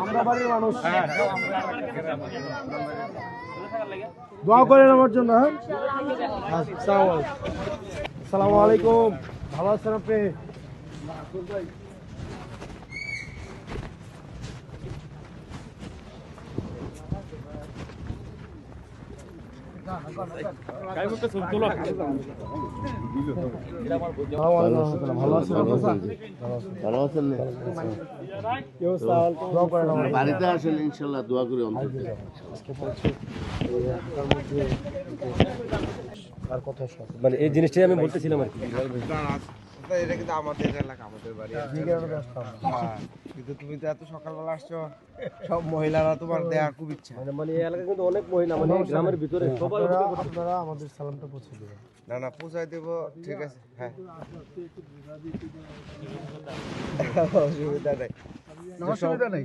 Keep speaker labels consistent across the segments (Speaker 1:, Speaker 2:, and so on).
Speaker 1: আমরা বাড়ির মানুষ, দোয়া করেন আমার জন্য। হ্যাঁ, আসসালামু আলাইকুম। ভালো আছেন আপনি?
Speaker 2: বাড়িতে আসেন ইনশাল্লাহ দোয়া করি অন্তত।
Speaker 3: মানে এই জিনিসটাই আমি বলতেছিলাম আর কি।
Speaker 4: এটা কিন্তু আমাদের এলাকা, আমাদের বাড়ি। কিন্তু তুমি তো এত সকালবেলা আসছো, সব মহিলারা তোমার দেয়া খুব ইচ্ছা।
Speaker 3: মানে এই এলাকা কিন্তু অনেক মহিলা, মানে গ্রামের ভিতরে সবাই
Speaker 1: আপনারা আমাদের সালামটা পৌঁছে দেবেন।
Speaker 4: না না, পৌঁছায় দেবো, ঠিক আছে। হ্যাঁ, অসুবিধা নাই।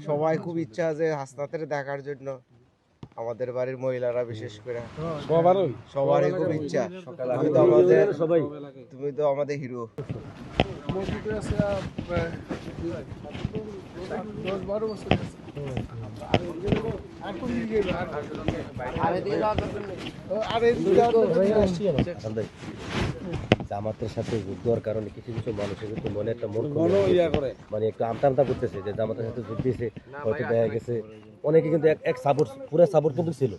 Speaker 4: সবাই খুব ইচ্ছা যে হাসনাতের দেখার জন্য, আমাদের বাড়ির মহিলারা বিশেষ করে সবারই খুব ইচ্ছা। তুমি তো আমাদের হিরো।
Speaker 3: জামাতের সাথে যুদ্ধ হওয়ার কারণে কিছু কিছু মানুষের কিন্তু মনে একটা মানে একটু আমতা আমতা করতেছে যে জামাতের সাথে যুদ্ধ দিয়েছে, হয়তো দেখা গেছে অনেকে কিন্তু এক সাপোর্ট, পুরো সাপোর্ট কিন্তু ছিল।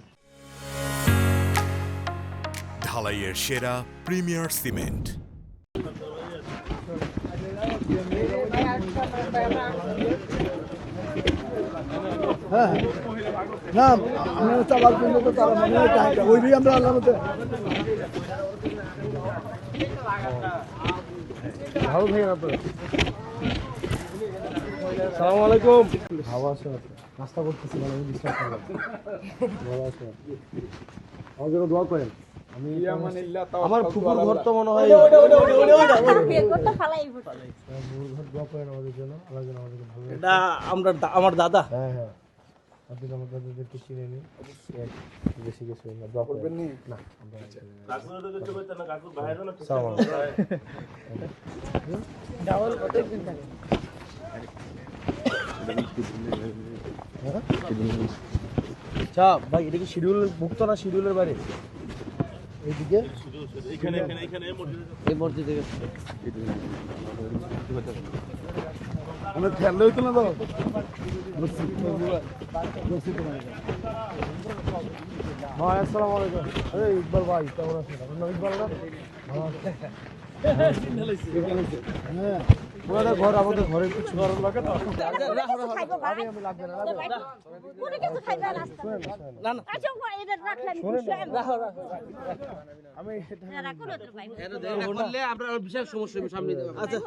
Speaker 5: ঢালাইয়ের সেরা প্রিমিয়ার সিমেন্ট।
Speaker 1: হ্যাঁ, না আমরা চালার জন্য তো তারা মনে হয় টাকা ওই দিয়ে আমরা আল্লাহ মতো ভালো থাকেন আপনারা। সালাম আলাইকুম। ভালো আছেন? নাস্তা করতেছি, মানে ডিস্টার্ব করলাম। ভালো আছেন? আমার জন্য দোয়া করেন। আমি আমার ফুফুর ঘর তো মনে হয় দোয়া করেন আমাদের জন্য, আল্লাহ যেন আমাদেরকে ভালো।
Speaker 3: এটা আমরা আমার দাদা।
Speaker 1: হ্যাঁ হ্যাঁ, আপনি আমার দাদাদেরকে চিনে নিন, বেশি কিছু না, দোয়া করবেন না। আচ্ছা ভাই, এটা কি শিডিউল ভুক্ত না শিডিউলের বাইরে? এইদিকে এই মসজিদে আমরা খেয়াল হইতো না তো। ভাই আসসালামু আলাইকুম। আরে ইকবাল ভাই, কেমন আছেন? আপনার নাম ইকবাল না? হ্যাঁ, ওনাদের ঘর আমাদের ঘরের কিছু ঘরের লাগে না। আমি লাগবে না,
Speaker 3: আমরা বিশাল সমস্যা সামনে। আচ্ছা